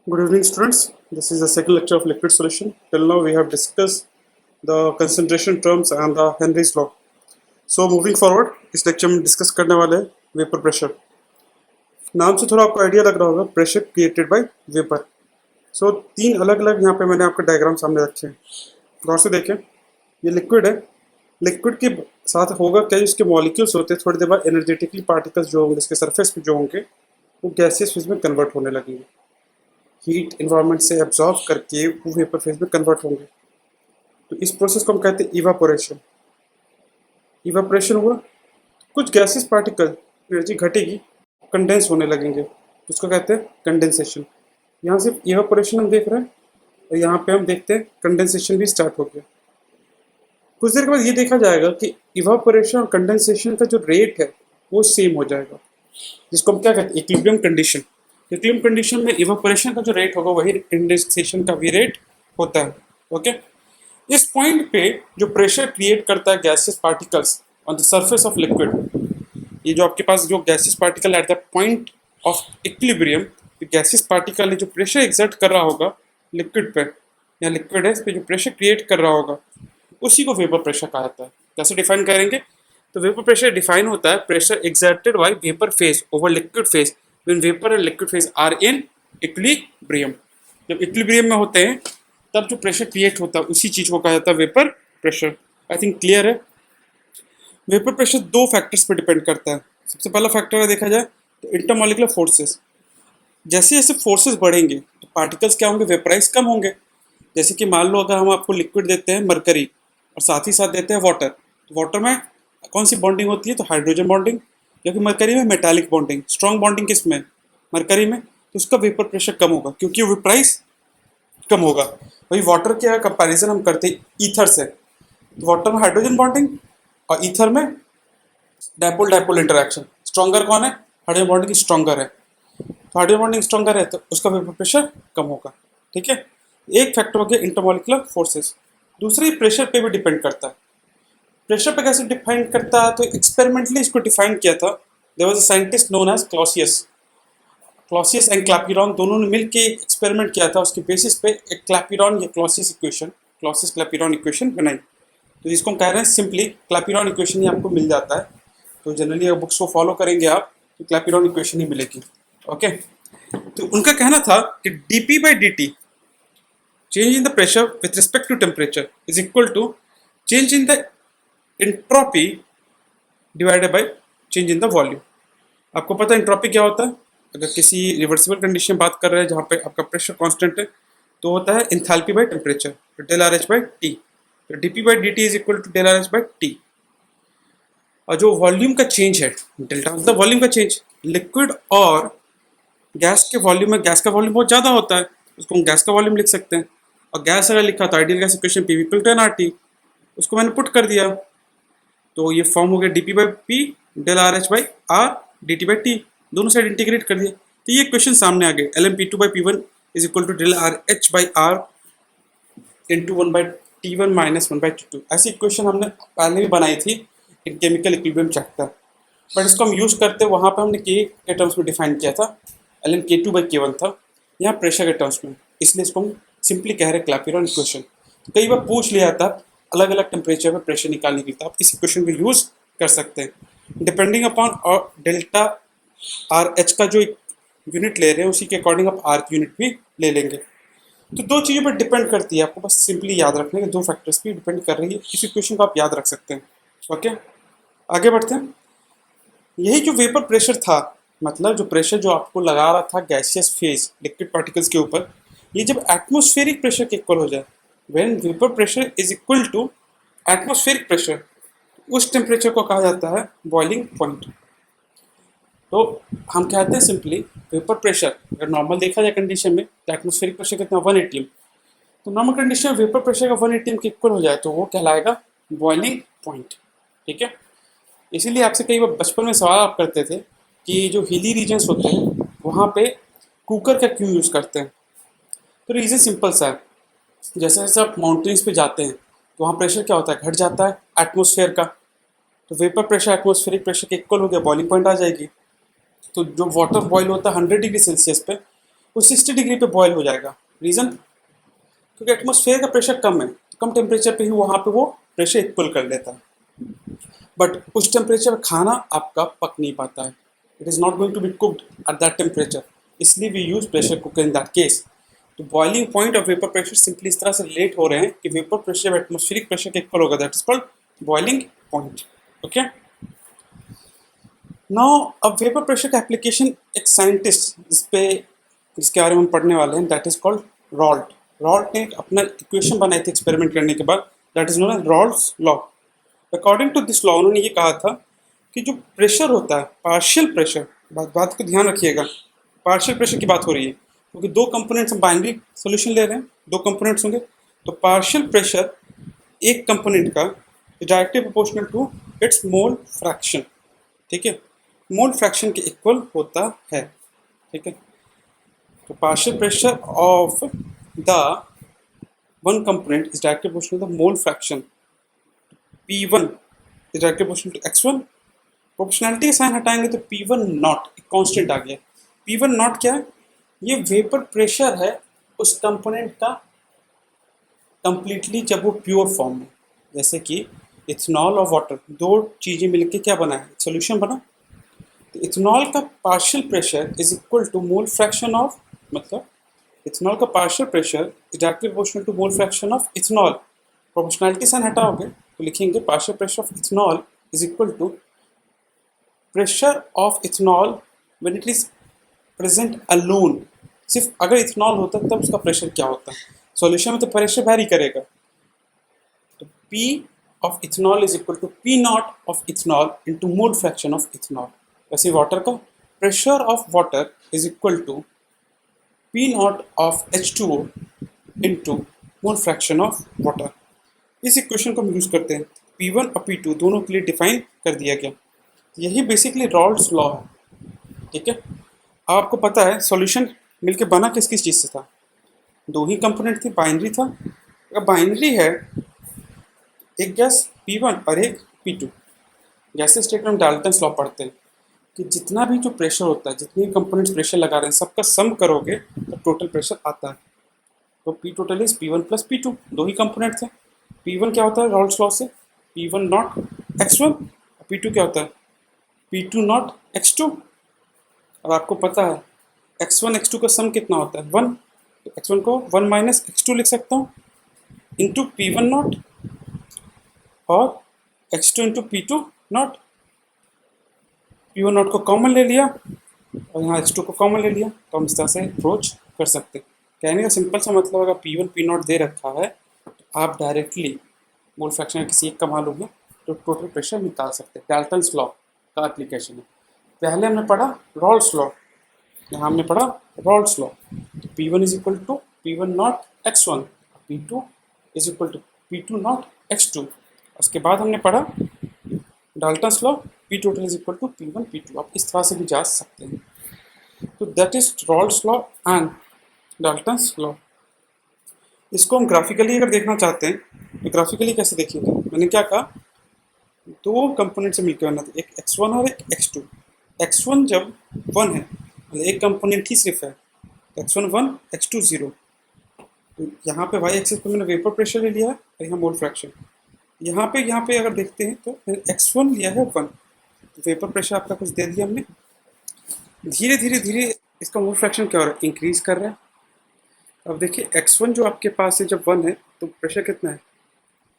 Good evening, students. This is the second lecture of liquid solution. Till now, we have discussed the concentration terms and the Henry's law. So, moving forward, इस lecture में discuss करने वाले हैं vapour pressure. नाम से थोड़ा आपको idea लग रहा होगा, प्रेशर क्रिएटेड बाय वेपर. सो तीन अलग अलग यहाँ पे मैंने आपको डायग्राम सामने रखे हैं. गौर से देखें, ये लिक्विड है. लिक्विड के साथ होगा क्या, इसके मॉलिक्यूल्स होते हैं, थोड़ी देर बाद एनर्जेटिकली पार्टिकल्स जो होंगे इसके सरफेस पे जो होंगे वो गैसियस फेज में कन्वर्ट होने लगेंगे. हीट इन्वायरमेंट से एब्जॉर्ब करके वो वेपर फेज में कन्वर्ट होंगे. तो इस प्रोसेस को हम कहते हैं इवापोरेशन. इवापोरेशन हुआ, कुछ गैसेस पार्टिकल एनर्जी घटेगी, कंडेंस होने लगेंगे, तो उसको कहते हैं कंडेंसेशन. यहाँ सिर्फ इवापोरेशन हम देख रहे हैं और यहाँ पे हम देखते हैं कंडेंसेशन भी स्टार्ट हो गया. कुछ देर के बाद ये देखा जाएगा कि इवापोरेशन और कंडेंसेशन का जो रेट है वो सेम हो जाएगा, जिसको हम क्या कहते हैं इक्विलिब्रियम कंडीशन. इक्विलिब्रियम कंडीशन में इवापोरेशन का जो रेट होगा वही कंडेंसेशन का भी रेट होता है. ओके, इस पॉइंट पे जो प्रेशर क्रिएट करता है gases particles on the surface of liquid, ये जो आपके पास जो gases particle at the point of equilibrium, gases particle ने जो प्रेशर एक्सर्ट कर रहा होगा लिक्विड पे, या लिक्विड है इस पे जो प्रेशर क्रिएट कर रहा होगा, उसी को वेपर प्रेशर कहा जाता है. कैसे डिफाइन करेंगे? तो वेपर प्रेशर डिफाइन होता है pressure exerted by vapour phase over liquid phase when vapour and liquid phase are in equilibrium. जब इक्विलिब्रियम में होते हैं तब जो प्रेशर क्रिएट होता है उसी चीज को कहा जाता है vapour pressure. I think clear है. वेपर प्रेशर दो फैक्टर्स पे डिपेंड करता है. सबसे पहला फैक्टर है देखा जाए तो इंटरमॉलिक्यूलर फोर्सेस. जैसे जैसे फोर्सेस बढ़ेंगे तो पार्टिकल्स क्या होंगे, वेपराइज कम होंगे. जैसे कि मान लो अगर हम आपको लिक्विड देते हैं मरकरी और साथ ही साथ देते हैं वाटर, तो वाटर में कौन सी बॉन्डिंग होती है, तो हाइड्रोजन बॉन्डिंग. जबकि मरकरी में मेटालिक बॉन्डिंग. स्ट्रॉन्ग बॉन्डिंग किस में, मरकरी में. तो उसका वेपर प्रेशर कम होगा क्योंकि वेपराइज कम होगा. वही वाटर के कंपैरिजन हम करते हैं ईथर से, तो वाटर में हाइड्रोजन बॉन्डिंग और ईथर में डायपोल डायपोल इंटरेक्शन. स्ट्रॉन्गर कौन है, हाइड्रोजन बॉन्डिंग स्ट्रॉन्गर है. तो हाइड्रोजन बॉन्डिंग स्ट्रॉन्गर है तो उसका वेपर प्रेशर कम होगा. ठीक है, एक फैक्टर हो गया इंटरमॉलिक्यूलर फोर्सेस. दूसरी प्रेशर पे भी डिपेंड करता है. प्रेशर पे कैसे डिफाइन करता है, तो एक्सपेरिमेंटली इसको डिफाइन किया था. There was a scientist known as Clausius and Clapeyron. दोनों ने मिलकर एक्सपेरिमेंट किया था. उसके बेसिस पे एक क्लैपिरॉन या क्लॉसियस क्लैपिरॉन इक्वेशन बनाई. तो जिसको हम कह रहे हैं सिंपली क्लैपिरॉन इक्वेशन ही आपको मिल जाता है. तो जनरली अगर बुक्स को फॉलो करेंगे आप तो क्लैपिरॉन इक्वेशन ही मिलेगी. ओके, तो उनका कहना था कि dp by dt, change in the pressure with respect to temperature, is equal to change in the entropy divided by change in the volume. आपको पता है एंट्रोपी क्या होता है? अगर किसी रिवर्सिबल कंडीशन में बात कर रहे हैं जहाँ पे आपका प्रेशर कांस्टेंट है तो होता है एंथैल्पी बाय टेम्परेचर, तो del R H by T. तो D P by D T is equal to del R H by T. और जो वॉल्यूम का चेंज है, डेल्टा मतलब वॉल्यूम का चेंज. लिक्विड और गैस के वॉल्यूम में गैस का वॉल्यूम बहुत ज़्यादा होता है, उसको हम गैस का वॉल्यूम लिख सकते हैं. और गैस अगर लिखा तो ideal gas equation P equal to N R T, उसको मैंने पुट कर दिया तो ये फॉर्म हो गया D P by P del R H by R D T by T. दोनों साइड इंटीग्रेट कर दिया तो ये इक्वेशन सामने आ गए. L M P two by P one is equal to del R H by R into one by T one minus one by T two. ऐसी equation हमने पहले भी बनाई थी in chemical equilibrium chapter, but इसको हम use करते वहाँ पर हमने के टर्म्स में डिफाइन किया था. एल एन के टू बाई के वन था, यहाँ प्रेशर के टर्म्स में, इसलिए इसको हम सिंपली कह रहे हैं क्लैपिरॉन इक्वेशन. कई बार पूछ लिया था अलग अलग टेम्परेचर पर प्रेशर निकालने के लिए, तो आप इस इक्वेशन को यूज़ कर सकते हैं. डिपेंडिंग अपॉन और डेल्टा आर एच का जो यूनिट ले रहे हैं उसी के अकॉर्डिंग आप आर की यूनिट भी ले लेंगे. तो दो चीज़ों पर डिपेंड करती है, आपको बस सिंपली याद रखने के दो फैक्टर्स भी डिपेंड कर रही है. इस इक्वेशन को आप याद रख सकते हैं. ओके, आगे बढ़ते हैं. यही जो वेपर प्रेशर था, मतलब जो प्रेशर जो आपको लगा रहा था गैसियस फेज लिक्विड पार्टिकल्स के ऊपर, ये जब एटमॉस्फेरिक प्रेशर के इक्वल हो जाए, when vapour pressure is equal to atmospheric pressure, उस टेम्परेचर को कहा जाता है बॉइलिंग पॉइंट. तो हम कहते हैं सिंपली वेपर प्रेशर अगर नॉर्मल देखा जाए कंडीशन में तो एटमॉस्फेरिक प्रेशर कितना 1 atm, तो नॉर्मल कंडीशन में वेपर प्रेशर का 1 atm के इक्वल हो जाए तो वो कहलाएगा बॉइलिंग पॉइंट. ठीक है, इसीलिए आपसे कई बार बचपन में सवाल आप करते थे कि जो हिली रीजन्स होते हैं वहाँ पे कुकर का क्यों यूज़ करते हैं. तो रीज़न सिंपल सा है, जैसे जैसे आप माउंटेन्स पे जाते हैं तो वहाँ प्रेशर क्या होता है, घट जाता है एटमॉस्फेयर का. तो वेपर प्रेशर एटमॉस्फेरिक प्रेशर के इक्वल हो गया, बॉइलिंग पॉइंट आ जाएगी. तो जो वाटर बॉयल होता है 100 डिग्री सेल्सियस पे, वो 60 डिग्री पे बॉयल हो जाएगा। रीज़न, क्योंकि एटमॉस्फेयर का प्रेशर कम है, कम टेम्परेचर पे ही वहाँ पे वो प्रेशर इक्वल कर लेता है। बट उस टेम्परेचर पर खाना आपका पक नहीं पाता है, it is not going to be cooked at that temperature, इसलिए we use pressure cooker in that case. तो boiling point of vapour pressure simply इस तरह से रिलेट हो रहे हैं कि वेपर प्रेशर एटमॉस्फेरिक प्रेशर के इक्वल होगा, that is called boiling point. Okay, now अब वेपर प्रेशर का एप्लीकेशन एक साइंटिस्ट जिसके बारे में हम पढ़ने वाले हैं, that is called Raoult. Raoult ने अपना इक्वेशन बनाई थी एक्सपेरिमेंट करने के बाद, that is known as Raoult's law. According to this law उन्होंने ये कहा था कि जो प्रेशर होता है, पार्शियल प्रेशर, बात को ध्यान रखिएगा, पार्शियल प्रेशर की बात हो रही है क्योंकि दो कंपोनेंट्स हम बाइनरी सोल्यूशन ले रहे हैं, दो कंपोनेंट्स होंगे, तो पार्शियल प्रेशर एक कंपोनेंट का directly proportional to its mole fraction. ठीक है, मोल फ्रैक्शन के इक्वल होता है। ठीक है, तो partial pressure of the one component is directly proportional to the mole fraction P1 is directly proportional to X1। Proportionality sign हटाएंगे तो P1 नॉट एक कांस्टेंट आ गया। P1 नॉट क्या है? ये वेपर प्रेशर है उस कंपोनेंट का कंप्लीटली जब वो प्योर फॉर्म में, जैसे कि इथेनॉल और वाटर, दो चीज़ें मिलकर क्या बना है, सोल्यूशन बना। तो इथेनॉल का partial pressure is equal to mole fraction of, मतलब इथेनॉल का partial pressure is directly proportional to mole fraction of ethanol. Proportionality sign हटाओगे तो लिखेंगे partial pressure of ethanol is equal to pressure of ethanol when it is present alone. सिर्फ अगर ethanol होता तब उसका प्रेशर क्या होता है, सॉल्यूशन में तो प्रेशर वैरी करेगा। तो P of ethanol is equal to P not of ethanol into mole fraction of ethanol. वैसे वाटर का pressure of water is equal to P not of H2O into mole fraction of water. इस equation को हम use करते हैं, P1 और P2 दोनों के लिए डिफाइन कर दिया गया। यही बेसिकली रॉल्ट्स लॉ है। ठीक है, आपको पता है सॉल्यूशन मिलके बना किस किस चीज़ से था, दो ही कंपोनेंट थी, बाइनरी था। अगर बाइनरी है, एक गैस P1 और एक P2, गैस स्टेट में हम डाल्टन्स लॉ पढ़ते हैं कि जितना भी जो प्रेशर होता है, जितने कंपोनेंट्स प्रेशर लगा रहे हैं, सबका सम करोगे तो टोटल प्रेशर आता है। तो P total is P1 plus P2, दो ही कंपोनेंट थे। P1 क्या होता है रॉल्ट्स लॉ से, P1 नॉट X1, P2 क्या होता है P2 नॉट X2। अब आपको पता है X1 X2 का सम कितना होता है 1, तो X1 को 1 माइनस X2 लिख सकता हूँ इंटू P1 नॉट और X2 into P2 not. P1 not को कॉमन ले लिया और यहाँ X2 को कॉमन ले लिया, तो हम इस तरह से अप्रोच कर सकते हैं। कहने का सिंपल सा मतलब, अगर P1 P नॉट दे रखा है तो आप डायरेक्टली मोल फ्रैक्शन किसी एक का मालूम है तो टोटल प्रेशर निकाल सकते हैं। डाल्टन्स लॉ का एप्लीकेशन है। पहले हमने पढ़ा रॉल्ट्स लॉ, यहाँ हमने पढ़ा रॉल्ट्स लॉ। तो P1 is equal to P1 not X1, P2 is equal to P2 not X2। उसके बाद हमने पढ़ा Dalton's law, P total is equal to P1 P2। आप इस तरह से भी जा सकते हैं। तो that is Raoult's law and Dalton's law. इसको हम ग्राफिकली अगर देखना चाहते हैं तो ग्राफिकली कैसे देखेंगे, मैंने क्या कहा, दो कंपोनेंट से मिलकर बना था, एक X1 और एक X2। X1 जब 1 है, मतलब एक कंपोनेंट ही सिर्फ है, तो X1 1 X2 0। तो यहाँ पे वाई एक्सिस पे मैंने वेपर प्रेशर ले लिया है और यहाँ मोल फ्रैक्शन। यहाँ पे अगर देखते हैं तो मैंने X1 लिया है 1, तो वेपर प्रेशर आपका कुछ दे दिया हमने। धीरे धीरे इसका मोल फ्रैक्शन क्या हो रहा है, इंक्रीज कर रहा है। अब देखिए X1 जो आपके पास है जब 1 है तो प्रेशर कितना है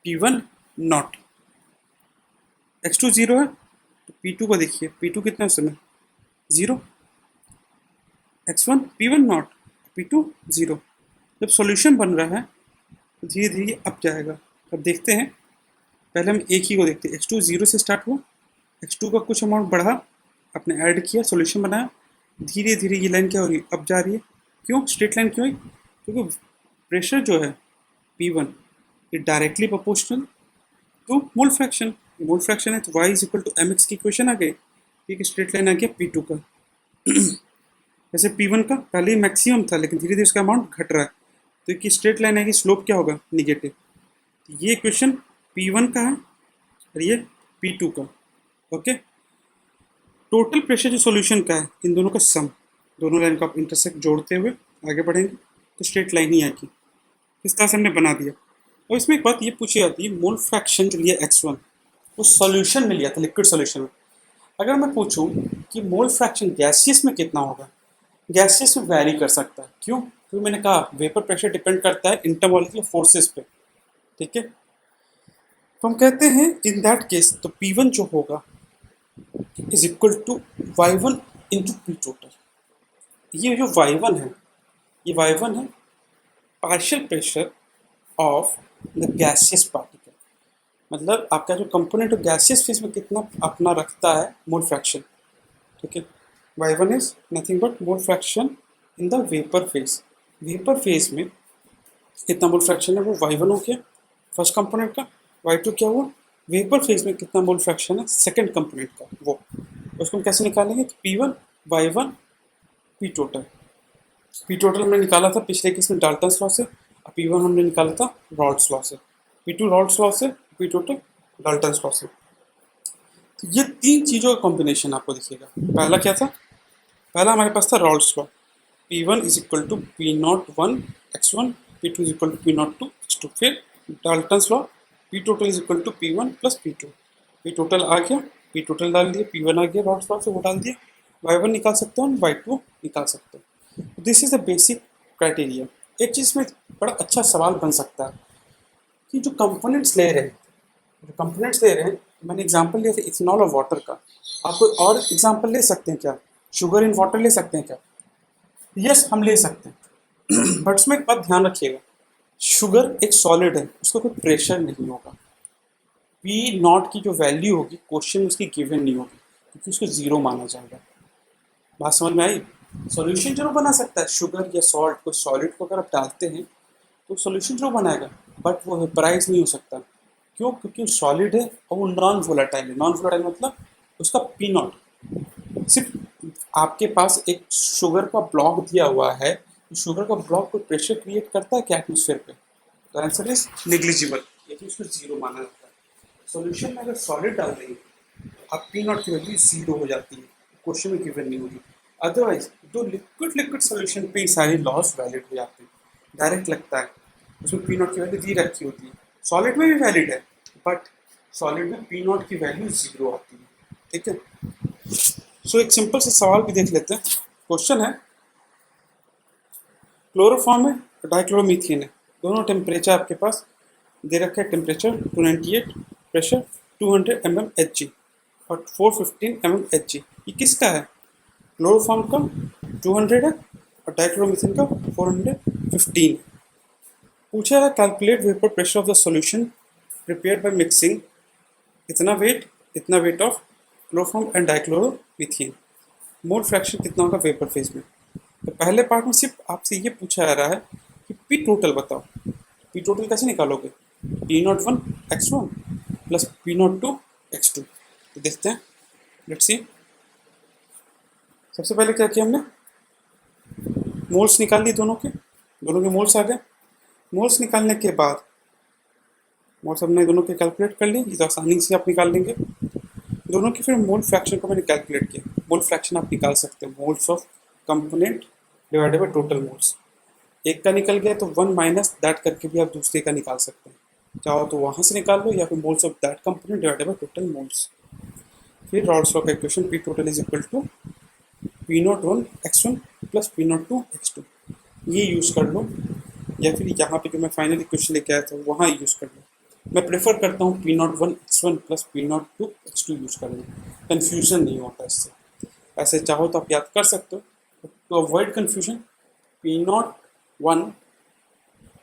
P1 नॉट, X2 0 है, तो P2 को देखिए, P2 कितना है उस समय 0, X1 P1 नॉट, P2 0। जब सॉल्यूशन बन रहा है तो धीरे धीरे अप जाएगा। अब देखते हैं, पहले हम एक ही को देखते हैं, X2 0 से स्टार्ट हुआ, X2 का कुछ अमाउंट बढ़ा, आपने ऐड किया, सॉल्यूशन बनाया, धीरे धीरे ये लाइन क्या हो रही है, अप जा रही है। क्यों स्ट्रेट लाइन क्यों है, क्योंकि प्रेशर जो है P1 ये directly proportional to mole fraction, mole fraction है तो y is equal to mx की इक्वेशन आ गई। ठीक है, स्ट्रेट लाइन आ गया P2 का। जैसे P1 का पहले ही मैक्सिमम था लेकिन धीरे धीरे उसका अमाउंट घट रहा है, तो एक स्ट्रेट लाइन आएगी, स्लोप क्या होगा निगेटिव। ये इक्वेशन P1 का है और ये P2 का। ओके, टोटल प्रेशर जो सॉल्यूशन का है, इन दोनों का सम, दोनों लाइन का आप इंटरसेक्ट जोड़ते हुए आगे बढ़ेंगे तो स्ट्रेट लाइन ही आएगी। इस तरह से हमने बना दिया। और इसमें एक बात ये पूछी जाती है, मोल फ्रैक्शन जो लिया x1 वो सॉल्यूशन में लिया था, लिक्विड सॉल्यूशन में। अगर मैं पूछूं कि मोल फ्रैक्शन गैसियस में कितना होगा, गैसियस में वैरी कर सकता है। क्यों? क्योंकि मैंने कहा वेपर प्रेशर डिपेंड करता है इंटरमॉलिक्यूलर फोर्सेस पे। ठीक है, तो हम कहते हैं इन दैट केस तो P1 जो होगा is equal to y1 into P total. ये जो y1 है, ये y1 है partial pressure of the gaseous particle. मतलब आपका जो कंपोनेंट ऑफ गैसियस फेज में कितना अपना रखता है मोल फ्रैक्शन। ठीक है, y1 is nothing but mole fraction in the vapour phase. Vapour phase में कितना मोल फ्रैक्शन है वो y1 हो गया फर्स्ट कंपोनेंट का। y2 क्या हुआ, वेपर फेज में कितना मोल फ्रैक्शन है सेकंड कंपोनेंट का वो। उसको हम कैसे निकालेंगे, तो P1 y1 P total. P total हमने निकाला था पिछले केस में डाल्टन्स लॉ से, और P1 हमने निकाला था रॉल्स लॉ से। P2 रॉल्स लॉ से, P टोटल डाल्टन्स लॉ से। तो ये तीन चीज़ों का कॉम्बिनेशन आपको दिखेगा। पहला क्या था, पहला हमारे पास था Raoult's law, P1 is equal to P01 x1, P2 is equal to P02 x2। फिर Dalton's law P total is equal to P1 plus P2। P total आ गया, P टोटल डाल दिया, P1 आ गया रॉल्स लॉ से वो डाल दिया, y1 निकाल सकते हो, y2 निकाल सकते हो। This is the basic criteria. एक चीज़ में बड़ा अच्छा सवाल बन सकता है कि जो कंपोनेंट्स ले रहे हैं, जो कंपोनेंट्स ले रहे हैं, मैंने एग्जांपल लिया था इथेनॉल और वाटर का। आप कोई और एग्जांपल ले सकते हैं क्या, शुगर इन वाटर ले सकते हैं क्या? यस, हम ले सकते हैं बट उसमें एक बात ध्यान रखिएगा, शुगर एक सॉलिड है, उसको कोई प्रेशर नहीं होगा। पी नॉट की जो वैल्यू होगी क्वेश्चन में उसकी गिवन नहीं होगी, क्योंकि उसको जीरो माना जाएगा। बात समझ में आई? सॉल्यूशन जरूर बना सकता है, शुगर या सॉल्ट, कोई सॉलिड को अगर आप डालते हैं तो सॉल्यूशन जरूर बनाएगा, बट वो वेपराइज नहीं हो सकता। क्यों? क्योंकि सॉलिड है और वो नॉन वोलेटाइल है। नॉन वोलेटाइल मतलब उसका पी नॉट, सिर्फ आपके पास एक शुगर का ब्लॉक दिया हुआ है, शुगर का ब्लॉक कोई प्रेशर क्रिएट करता है क्या एटमोसफेयर पे? तो आंसर इज नेग्लिजिबल, यानी उसको जीरो माना जाता है। सॉल्यूशन में अगर सॉलिड डाल देंगे आप पी नॉट की वैल्यू जीरो हो जाती है, क्वेश्चन में गिवन नहीं होगी। अदरवाइज दो लिक्विड लिक्विड सॉल्यूशन पे सारे लॉस वैलिड हो जाते हैं, डायरेक्ट लगता है उसमें पी नॉट की वैल्यू दी रखी होती है। सॉलिड में भी वैलिड है, बट सॉलिड में पी नॉट की वैल्यू जीरो आती है। ठीक है, सो एक सिंपल से सवाल भी देख लेते हैं। क्वेश्चन है क्लोरोफॉर्म है डाइक्लोरोमीथेन है, दोनों टेम्परेचर आपके पास दे रखा है, टेम्परेचर 298, प्रेशर 200 mm Hg और 415 mm Hg। ये किसका है? क्लोरोफॉर्म का 200 है और डाइक्लोरोमीथेन का 415। पूछा है calculate vapour pressure of the solution prepared by mixing इतना weight of chloroform and dichloromethane, mole fraction कितना होगा वेपर फेज में। तो पहले पार्ट में सिर्फ आपसे ये पूछा जा रहा है कि पी टोटल बताओ। पी टोटल कैसे निकालोगे? P01 x1 plus P02 x2। तो देखते हैं, लेट्स सी। सबसे पहले क्या किया हमने, मोल्स निकाल ली, दोनों के मोल्स आ गए। मोल्स निकालने के बाद मोल्स हमने दोनों के कैलकुलेट कर ली, ये तो आसानी से आप निकाल लेंगे दोनों की। फिर मोल फ्रैक्शन को मैंने कैलकुलेट किया। मोल फ्रैक्शन आप निकाल सकते हैं, moles of component divided by total moles. एक का निकल गया तो वन माइनस दैट करके भी आप दूसरे का निकाल सकते हैं, चाहो तो वहाँ से निकाल लो, या फिर moles of that component divided by total moles. फिर रॉल्स लॉ का equation P total is equal to P01 x1 plus P02 x2, ये यूज़ कर लो, या फिर यहाँ पे जो मैं फाइनल इक्वेशन लेके आया था वहाँ यूज़ कर लो। मैं प्रेफर करता हूँ P01 x1 plus P02 x2 use कर लो, कन्फ्यूज़न नहीं होता इससे। ऐसे चाहो तो आप याद कर सकते हो, to avoid confusion P01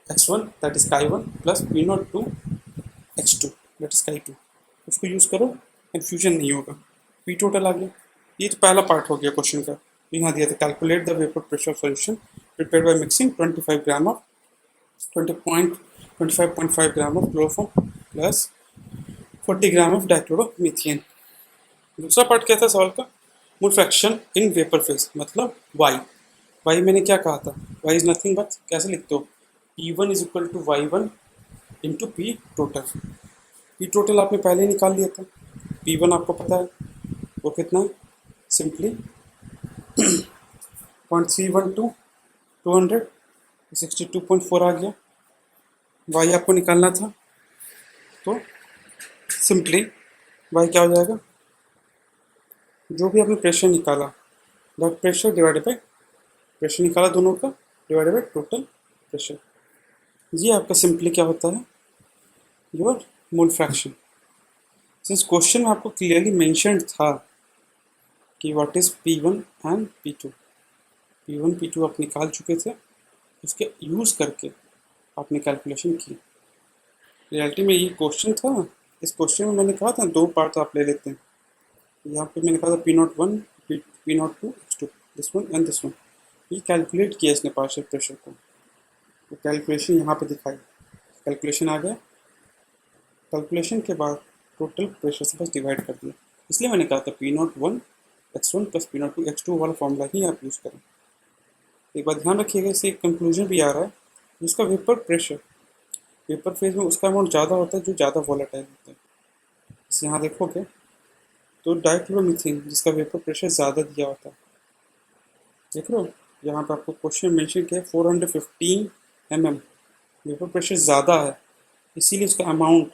x1 that is chi1 plus P02 x2 that is chi2, उसको यूज़ करो, कन्फ्यूजन नहीं होगा। पी टोटल आ गया। ये तो पहला पार्ट हो गया क्वेश्चन का। यहाँ दिया था calculate the vapour pressure solution prepared by mixing 25.5 gram of chloroform plus 40 gram of dichloromethane. दूसरा पार्ट क्या था सवाल का, mole fraction in vapour phase, मतलब वाई मैंने क्या कहा था, वाई इज नथिंग बट, कैसे लिखते हो, P1 is equal to y1 into P total. P total आपने पहले ही निकाल लिया था, P1 आपको पता है वो कितना है, सिंपली 0.312 200 62.4 आ गया। वाई आपको निकालना था, तो सिंपली वाई क्या हो जाएगा, जो भी आपने प्रेशर निकाला, that pressure divided by pressure निकाला दोनों का, डिवाइडेड बाई टोटल प्रेशर। ये आपका सिंपली क्या होता है, your mole fraction. Since question में आपको क्लियरली मेंशन्ड था कि what is P1 and P2, P1 P2 आप निकाल चुके थे, उसके यूज़ करके आपने कैलकुलेशन की। रियलिटी में ये क्वेश्चन था। इस क्वेश्चन में मैंने कहा था 2 पार्ट आप ले लेते हैं। यहाँ पे मैंने कहा था P01 P02 X2, this one and this one. ये कैलकुलेट किया इसने पार्शियल प्रेशर को, तो कैलकुलेशन यहाँ पे दिखाई, कैलकुलेशन आ गया। कैलकुलेशन के बाद टोटल प्रेशर से बस डिवाइड कर दिया। इसलिए मैंने कहा था P01 X1 plus P02 X2 वाला फॉर्मूला ही आप यूज़ करें। एक बात ध्यान रखिएगा, इससे एक कंक्लूजन भी आ रहा है, जिसका वेपर प्रेशर, वेपर फेज में उसका अमाउंट ज़्यादा होता है जो ज़्यादा वॉलेटाइल होता है। इसे यहाँ देखोगे तो डाइक्लोरोमीथेन जिसका वेपर प्रेशर ज़्यादा दिया होता है, देख रहे हो यहाँ पर आपको क्वेश्चन मेंशन किया 415 mm वेपर प्रेशर ज़्यादा है, इसीलिए उसका अमाउंट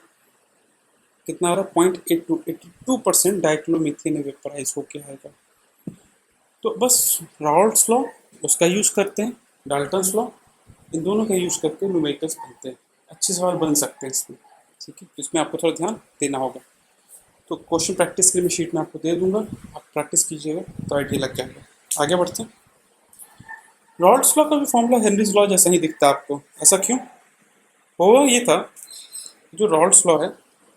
कितना आ रहा है 0.82% डाइक्लोरोमीथेन वेपराइज होके आएगा। तो बस राउल्ट्स लॉ उसका यूज़ करते हैं, डाल्टन्स लॉ, इन दोनों का यूज़ करके न्यूमेरिकल्स बनते हैं। अच्छे सवाल बन सकते हैं इसमें, ठीक है, इसमें आपको थोड़ा ध्यान देना होगा। तो क्वेश्चन प्रैक्टिस के लिए मैं शीट में आपको दे दूंगा, आप प्रैक्टिस कीजिएगा तो आइडिया लग जाएगा। आगे बढ़ते हैं। रॉल्ड्स लॉ का भी फॉर्मूला हेनरीज लॉ जैसा ही दिखता है आपको, ऐसा क्यों होगा? ये था, जो रॉल्ड्स लॉ है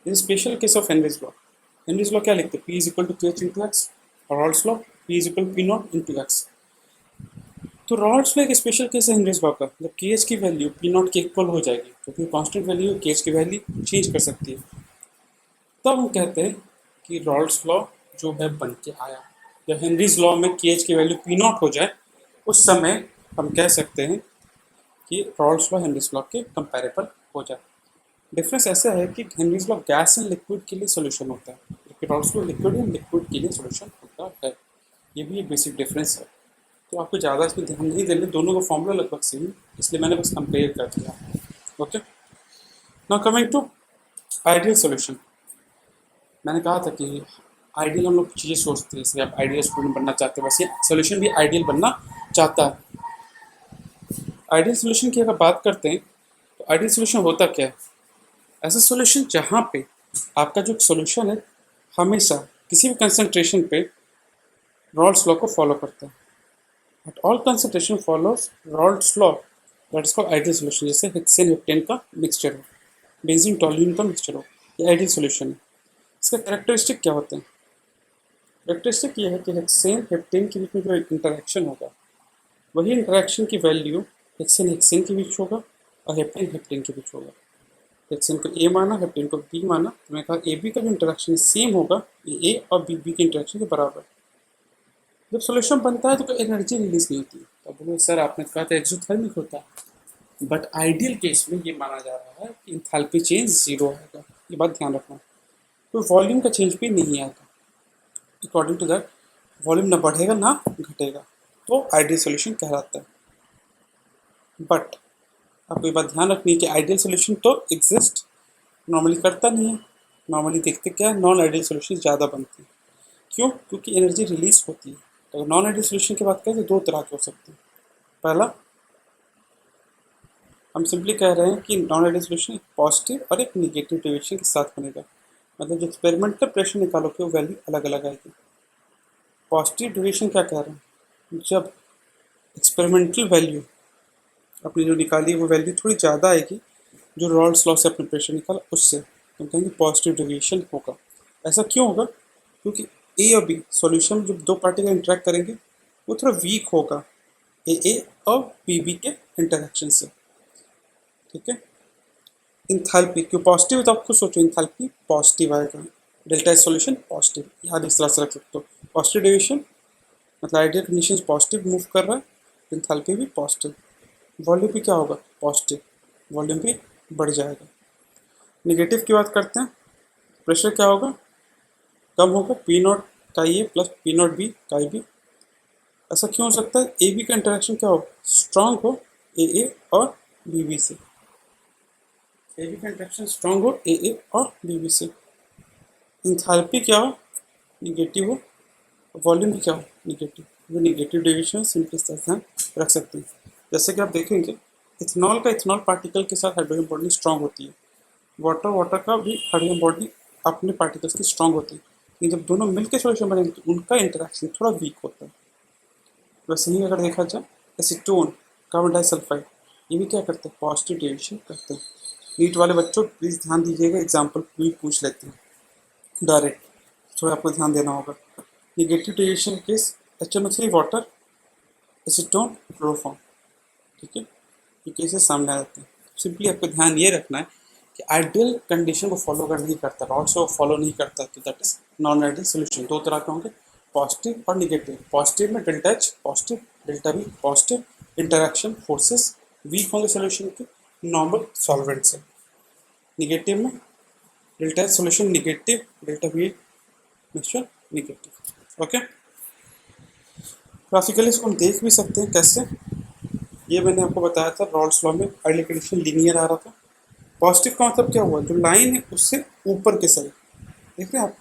ये special case of Henry's law. Henry's law क्या लिखते हैं, P is equal to KH into x, और Raoult's law P is equal P not into x. तो रॉल्ड्स लॉ एक स्पेशल केस है हेनरीज लॉ का, जब KH की वैल्यू P नॉट के इक्वल हो जाएगी, क्योंकि कांस्टेंट वैल्यू KH की वैल्यू चेंज कर सकती है, तब हम कहते हैं कि रॉल्ड्स लॉ जो है बन के आया। जब हेनरीज लॉ में KH की वैल्यू P नॉट हो जाए, उस समय हम कह सकते हैं कि रॉल्ड्स लॉ हेनरीज लॉ के कंपैरेबल हो जाए। डिफरेंस ऐसा है कि Henry's law gas and liquid के लिए सोल्यूशन होता है, जबकि रॉल्ड्स लॉ लिक्विड एंड लिक्विड के लिए सोल्यूशन होता है। ये भी एक बेसिक डिफरेंस है, तो आपको ज़्यादा इसमें ध्यान नहीं देना, दोनों का फॉर्मूला लगभग सेम, इसलिए मैंने बस कंपेयर कर दिया। Okay, now coming to ideal solution. मैंने कहा था कि आइडियल हम लोग चीज़ें सोचते हैं, इसलिए आप आइडियल स्टूडेंट बनना चाहते हैं, वैसे सोल्यूशन भी आइडियल बनना चाहता है। आइडियल सोल्यूशन की अगर बात करते हैं तो आइडियल सोल्यूशन होता क्या है? ऐसा सोल्यूशन जहाँ पे आपका जो सोल्यूशन है हमेशा किसी भी कंसंट्रेशन पे रॉल्ड्स लॉ को फॉलो करता है, but all concentration follows Raoult's law, that is called ideal solution. जैसे हेक्सेन हेप्टेन का मिक्सचर हो, बेंजीन टॉल्यूइन का मिक्सचर हो, ये आइडियल सोल्यूशन है। इसका कैरेक्टरिस्टिक क्या होते हैं? कैरेक्टरिस्टिक ये है कि हेक्सेन हेप्टेन के बीच में जो इंटरेक्शन होगा, वही इंटरेक्शन की वैल्यू हेक्सेन हेक्सेन के बीच होगा और हेप्टेन हेप्टेन के बीच होगा। हेक्सेन को ए माना, हेप्टेन को बी माना, तो मैंने कहा ए बी का जो इंटरेक्शन सेम होगा, ये ए और बी के इंटरेक्शन के बराबर। जब सोल्यूशन बनता है तो कोई एनर्जी रिलीज नहीं होती, तो बोलो सर आपने कहा था एक्सोथर्मिक होता है, बट आइडियल केस में ये माना जा रहा है कि इंथैल्पी चेंज जीरो आएगा। ये बात ध्यान रखना, तो वॉल्यूम का चेंज भी नहीं आएगा। अकॉर्डिंग टू दैट वॉल्यूम ना बढ़ेगा ना घटेगा, तो आइडियल सोल्यूशन कहलाता है। बट आपको ये बात ध्यान रखनी है कि आइडियल सोल्यूशन तो एग्जिस्ट नॉर्मली करता नहीं है। नॉर्मली देखते क्या है, नॉन आइडियल सोल्यूशन ज़्यादा बनते हैं। क्यों? क्योंकि एनर्जी रिलीज होती है। तो नॉन आइडियल सोल्यूशन की बात करें तो 2 तरह के हो सकते हैं। पहला, हम सिंपली कह रहे हैं कि नॉन आइडियल सोल्यूशन एक पॉजिटिव और एक निगेटिव डेविएशन के साथ बनेगा, मतलब जो एक्सपेरिमेंटल प्रेशर निकालोगे वो वैल्यू अलग अलग आएगी। पॉजिटिव डेविएशन क्या कह रहे हैं, जब एक्सपेरिमेंटल वैल्यू अपनी जो निकाली वो वैल्यू थोड़ी ज़्यादा आएगी जो रॉल्ड्स लॉ से अपने प्रेशर निकाला उससे, तो हम कहेंगे पॉजिटिव डेविएशन होगा। ऐसा क्यों होगा? क्योंकि ए और बी सॉल्यूशन में जब 2 पार्टिकल इंटरेक्ट करेंगे वो थोड़ा वीक होगा ए और बी के इंटरेक्शन से, ठीक है। इंथैल्पी क्यों पॉजिटिव है, तो आप खुद सोचो इंथैल्पी पॉजिटिव आएगा, डेल्टा सॉल्यूशन पॉजिटिव, याद इस तरह से रख सकते हो। पॉजिटिव डेविएशन मतलब आइडियल कंडीशन पॉजिटिव मूव कर रहा है, इंथैल्पी भी पॉजिटिव, वॉल्यूम भी क्या होगा पॉजिटिव, वॉल्यूम भी बढ़ जाएगा। नेगेटिव की बात करते हैं, प्रेशर क्या होगा, कम होगा, पी नॉट का ए प्लस पी नॉट बी का बी, ऐसा क्यों हो सकता है? ए बी का इंटरेक्शन क्या हो, स्ट्रांग हो ए और बी से। ए बी का इंटरेक्शन स्ट्रांग हो ए और बी से। इंथैल्पी क्या हो, निगेटिव हो। वॉल्यूम भी क्या हो, निगेटिव। वो निगेटिव डेविएशन सिंपली इस तरह से हम रख सकते हैं। जैसे कि आप देखेंगे इथेनॉल का इथेनॉल पार्टिकल के साथ हाइड्रोजन बॉन्डिंग स्ट्रांग होती है। वाटर वाटर का भी हाइड्रोजन बॉन्डिंग अपने पार्टिकल्स की स्ट्रांग होती है, लेकिन जब दोनों मिलकर सॉल्यूशन बनेंगे तो उनका इंटरेक्शन थोड़ा वीक होता है। वैसे ही अगर देखा जाए एसीटोन, कार्बन डाइसल्फाइड, ये भी क्या करते हैं, पॉजिटिव डेविएशन करते हैं। नीट वाले बच्चों प्लीज़ ध्यान दीजिएगा, एग्जाम्पल भी पूछ लेते हैं डायरेक्ट, थोड़ा आपको ध्यान देना होगा। Negative deviation case HNO3 water, acetone, chloroform, ठीक है, ये केसेस सामने आ जाते हैं। सिंपली आपको ध्यान ये रखना है कि आइडियल कंडीशन को फॉलो कर नहीं करता, रॉड्स को फॉलो नहीं करता, तो that is non ideal solution. दो तरह के होंगे, पॉजिटिव और निगेटिव। पॉजिटिव में delta H positive, delta B positive, interaction forces weak होंगे सोल्यूशन के नॉर्मल सॉल्वेंट से। निगेटिव में delta H solution negative, delta B mixture negative. Okay, graphically इसको हम देख भी सकते हैं कैसे। ये मैंने आपको बताया था रॉल्स लॉ में आइडियल कंडीशन लीनियर आ रहा था। पॉजिटिव का मतलब क्या हुआ, जो लाइन है उससे ऊपर के साइड, देख रहे हैं आप,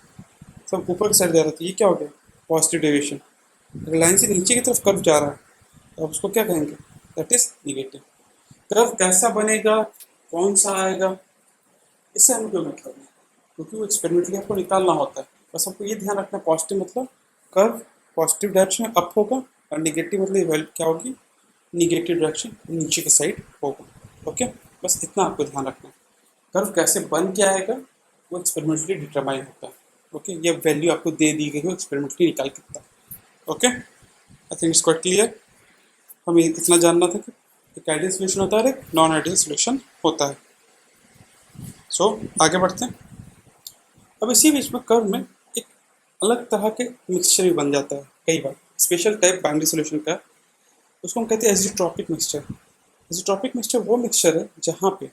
सब ऊपर की साइड जा रहा था, ये क्या हो गया, पॉजिटिव डेविएशन। अगर लाइन से नीचे की तरफ कर्व जा रहा है तो आप उसको क्या कहेंगे, दैट इज निगेटिव। कर्व कैसा बनेगा, कौन सा आएगा, इससे हमें कोई मतलब नहीं, क्योंकि वो एक्सपेरिमेंटली आपको निकालना होता है। बस आपको ये ध्यान रखना है, पॉजिटिव मतलब कर्व पॉजिटिव डायरेक्शन में अप होगा, और निगेटिव मतलब वैल्यू क्या होगी, निगेटिव डायरेक्शन नीचे की साइड होगा। ओके, बस इतना आपको ध्यान रखना है। कर्व कैसे बन के आएगा वो एक्सपेरिमेंटली डिटरमाइन होता है। ओके, ये वैल्यू आपको दे दी गई हो, एक्सपेरिमेंटली निकाल के पता। Okay, I think it's quite clear. हमें इतना जानना था कि एक आइडियल सोल्यूशन होता है, एक नॉन आइडियल सोल्यूशन होता है। सो आगे बढ़ते हैं। अब इसी बीच में कर्व में एक अलग तरह के मिक्सचर भी बन जाता है कई बार, स्पेशल टाइप बाइनरी सोल्यूशन का, उसको हम कहते हैं एजिट्रॉपिक मिक्सचर। एजिट्रॉपिक मिक्सचर वो मिक्सचर है जहाँ पे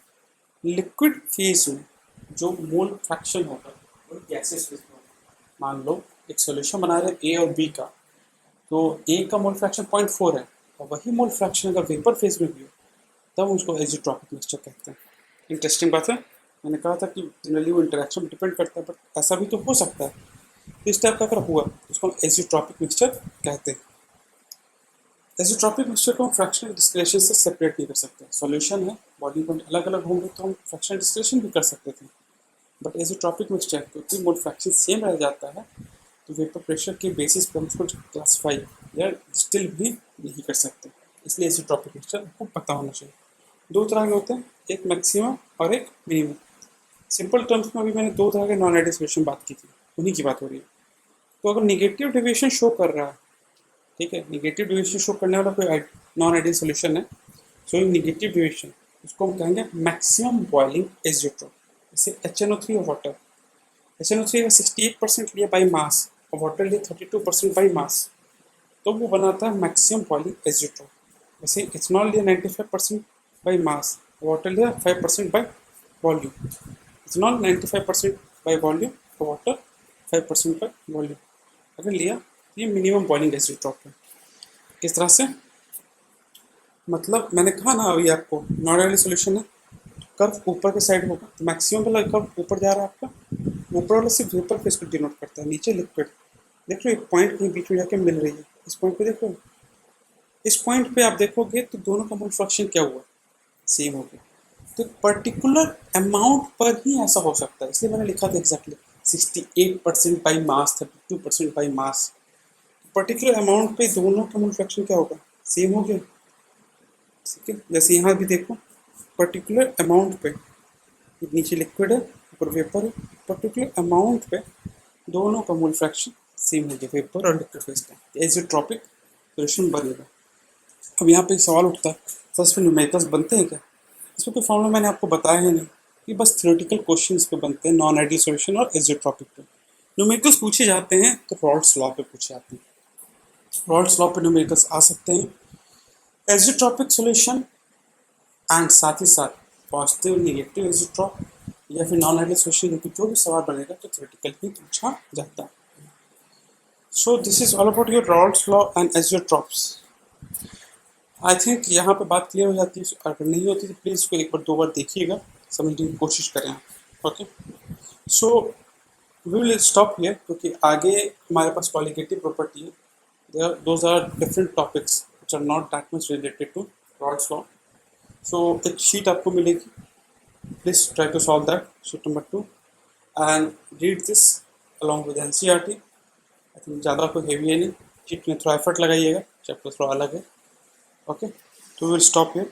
लिक्विड फेज में जो मोल फ्रैक्शन होगा वो गैसेस फेज में होगा। मान लो एक सोल्यूशन बना रहे ए और बी का, तो ए का मोल फ्रैक्शन 0.4 है, और वही मोल फ्रैक्शन अगर वेपर फेज में भी हो तब उसको एजिट्रॉपिक मिक्सचर कहते हैं। इंटरेस्टिंग बात है, मैंने कहा था कि जनरली वो इंटरेक्शन पर डिपेंड करता है, बट ऐसा भी तो हो सकता है। तो इस टाइप का अगर हुआ तो उसको हम एजिट्रॉपिक मिक्सचर कहते हैं। एजिट्रॉपिक मिक्सचर को हम फ्रैक्शनल डिस्टिलेशन से सेपरेट नहीं कर सकते। सॉल्यूशन है, बॉइलिंग पॉइंट अलग अलग होंगे तो हम फ्रैक्शनल डिस्टिलेशन भी कर सकते थे, बट एजिट्रॉपिक मिक्सचर क्योंकि मोल फ्रैक्शन सेम रह जाता है, तो वेपर प्रेशर के बेसिस पर हम उसको क्लासीफाई या डिस्टिल भी नहीं कर सकते। इसलिए एजिट्रॉपिक मिक्सचर आपको पता होना चाहिए। दो तरह के होते हैं, एक मैक्सिमम और एक मिनिमम। सिंपल टर्म्स में अभी मैंने दो तरह के नॉन आइडियल सोल्यूशन बात की थी, उन्हीं की बात हो रही है। तो अगर निगेटिव डेविएशन शो कर रहा है, ठीक है, निगेटिव डेविएशन शो करने वाला कोई नॉन आइडियल सोल्यूशन है, सो निगेटिव डेविएशन उसको हम कहेंगे मैक्सिमम बॉइलिंग एजिट्रोप। जैसे HNO3 और वाटर, HNO3 का 68% लिया बाई मास और वाटर लिया 32% बाई मास, तो वो बनाता है मैक्सिमम बॉइलिंग एजिट्रोप। वैसे इथेनॉल लिया 95% बाई मास, वाटर लिया 5% by volume. Ethanol 95% by volume और वाटर 5% बाई वॉल्यूम अगर लिया तो ये मिनिमम बॉइलिंग एजिट्रोप है। किस तरह से, मतलब मैंने कहा ना अभी आपको नॉन आइडियल सोल्यूशन है, कर्व ऊपर के साइड होगा, तो मैक्सिमम वाला कर्व ऊपर जा रहा है आपका, ऊपर वाला सिर्फ वेपर फेस को डिनोट करता है, नीचे लिक्विड। देख लो एक पॉइंट कहीं बीच में जाके मिल रही है, इस पॉइंट पे देखो, इस पॉइंट पे आप देखोगे तो दोनों का मोल फ्रैक्शन क्या हुआ, सेम हो गया। तो पर्टिकुलर अमाउंट पर ही ऐसा हो सकता है, इसलिए मैंने लिखा था exactly 68% by mass, 32% by mass. Particular amount पे दोनों का मोल फ्रैक्शन क्या होगा, सेम हो गया। ठीक है, जैसे यहाँ भी देखो पर्टिकुलर अमाउंट पे, नीचे लिक्विड है ऊपर वेपर है, पर्टिकुलर अमाउंट पे दोनों का मोल फ्रैक्शन सेम हो गया, वेपर और लिक्विड फेज का, एजिट्रॉपिक सोल्यूशन बनेगा। अब यहाँ पे एक सवाल उठता है, फर्स्ट में न्यूमेरिकल्स बनते हैं क्या? इसमें कोई फॉर्मूला मैंने आपको बताया है नहीं, कि बस थ्योरेटिकल क्वेश्चन इस पे बनते हैं नॉन आइडियल सोल्यूशन और एजिट्रॉपिक पे। न्यूमेरिकल्स पूछे जाते हैं तो रॉल्स लॉ पे पूछे जाते हैं, रॉल्स लॉ पे न्यूमेरिकल्स आ सकते हैं, एजिट्रॉपिक सोल्यूशन एंड साथ ही साथ पॉजिटिव नेगेटिव एजिट्रॉप या फिर नॉन आइडियल सोल्यूशन, जो भी सवाल बनेगा तो थ्योरेटिकल ही पूछा जाता है। So this is all about your Rawls law and azeotropes. I think यहाँ पे बात क्लियर हो जाती है, अगर नहीं होती तो प्लीज़ इसको एक बार दो बार देखिएगा, समझने की कोशिश करें। Okay, so we will stop here क्योंकि आगे हमारे पास कॉलिगेटिव प्रॉपर्टी है। Those are different topics which are not that much related to Raoult's law. So एक शीट आपको मिलेगी, please try to solve that, sheet number 2, and read this along with NCERT. I think ज़्यादा कोई heavy है नहीं, sheet में थोड़ा effort लगाइएगा, चैप्टर थोड़ा अलग है। ओके, तो विल स्टॉप हियर।